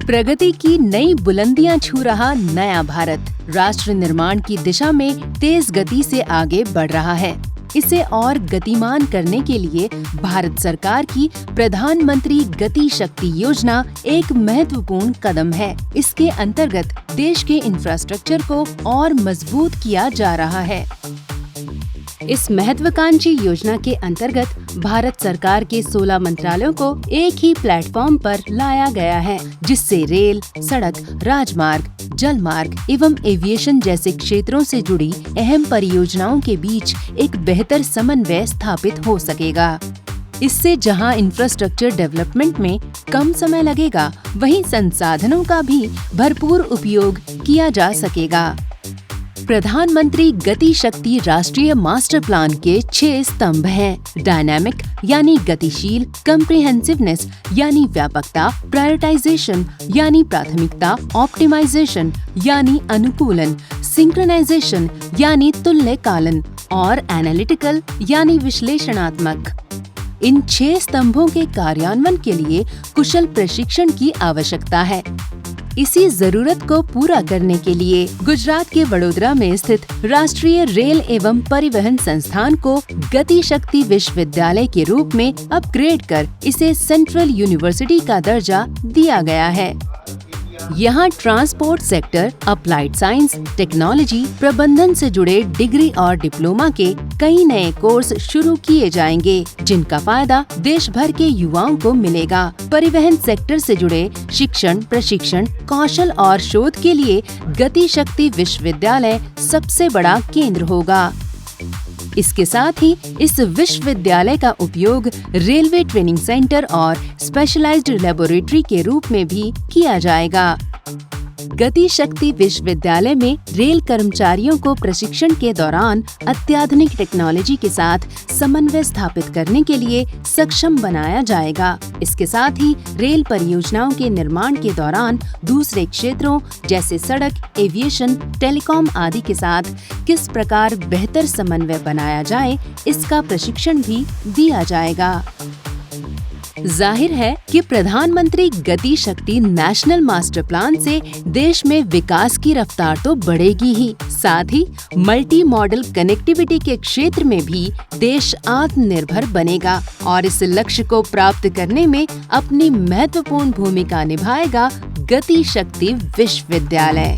प्रगति की नई बुलंदियां छू रहा नया भारत राष्ट्र निर्माण की दिशा में तेज गति से आगे बढ़ रहा है। इसे और गतिमान करने के लिए भारत सरकार की प्रधानमंत्री गति शक्ति योजना एक महत्वपूर्ण कदम है। इसके अंतर्गत देश के इंफ्रास्ट्रक्चर को और मजबूत किया जा रहा है। इस महत्वाकांक्षी योजना के अंतर्गत भारत सरकार के 16 मंत्रालयों को एक ही प्लेटफॉर्म पर लाया गया है, जिससे रेल, सड़क, राजमार्ग, जलमार्ग एवं एविएशन जैसे क्षेत्रों से जुड़ी अहम परियोजनाओं के बीच एक बेहतर समन्वय स्थापित हो सकेगा। इससे जहां इंफ्रास्ट्रक्चर डेवलपमेंट में कम समय लगेगा, वहीं संसाधनों का भी भरपूर उपयोग किया जा सकेगा। प्रधानमंत्री गति शक्ति राष्ट्रीय मास्टर प्लान के 6 स्तंभ हैं। डायनामिक यानी गतिशील, कम्प्रिहेंसिवनेस यानी व्यापकता, प्रायोरिटाइजेशन यानी प्राथमिकता, ऑप्टिमाइजेशन यानी अनुकूलन, सिंक्रोनाइजेशन यानी तुल्यकालन और एनालिटिकल यानी विश्लेषणात्मक। इन 6 स्तंभों के कार्यान्वयन के लिए कुशल प्रशिक्षण की आवश्यकता है। इसी जरूरत को पूरा करने के लिए गुजरात के वडोदरा में स्थित राष्ट्रीय रेल एवं परिवहन संस्थान को गति शक्ति विश्वविद्यालय के रूप में अपग्रेड कर इसे सेंट्रल यूनिवर्सिटी का दर्जा दिया गया है। यहाँ transport sector, applied science, technology, प्रबंधन से जुड़े डिग्री और डिप्लोमा के कई नए कोर्स शुरू किए जाएंगे, जिनका फायदा देश भर के युवाओं को मिलेगा। परिवहन सेक्टर से जुड़े शिक्षण, प्रशिक्षण, कौशल और शोध के लिए गति शक्ति विश्वविद्यालय सबसे बड़ा केंद्र होगा। इसके साथ ही इस विश्वविद्यालय का उपयोग रेलवे ट्रेनिंग सेंटर और स्पेशलाइज्ड लेबोरेटरी के रूप में भी किया जाएगा। गति शक्ति विश्वविद्यालय में रेल कर्मचारियों को प्रशिक्षण के दौरान अत्याधुनिक टेक्नोलॉजी के साथ समन्वय स्थापित करने के लिए सक्षम बनाया जाएगा। इसके साथ ही रेल परियोजनाओं के निर्माण के दौरान दूसरे क्षेत्रों जैसे सड़क, एविएशन, टेलीकॉम आदि के साथ किस प्रकार बेहतर समन्वय बनाया जाए, इसका प्रशिक्षण भी दिया जाएगा। जाहिर है कि प्रधानमंत्री गति शक्ति नेशनल मास्टर प्लान से देश में विकास की रफ्तार तो बढ़ेगी ही, साथ ही मल्टी मॉडल कनेक्टिविटी के क्षेत्र में भी देश आत्मनिर्भर बनेगा और इस लक्ष्य को प्राप्त करने में अपनी महत्वपूर्ण भूमिका निभाएगा गति शक्ति विश्वविद्यालय।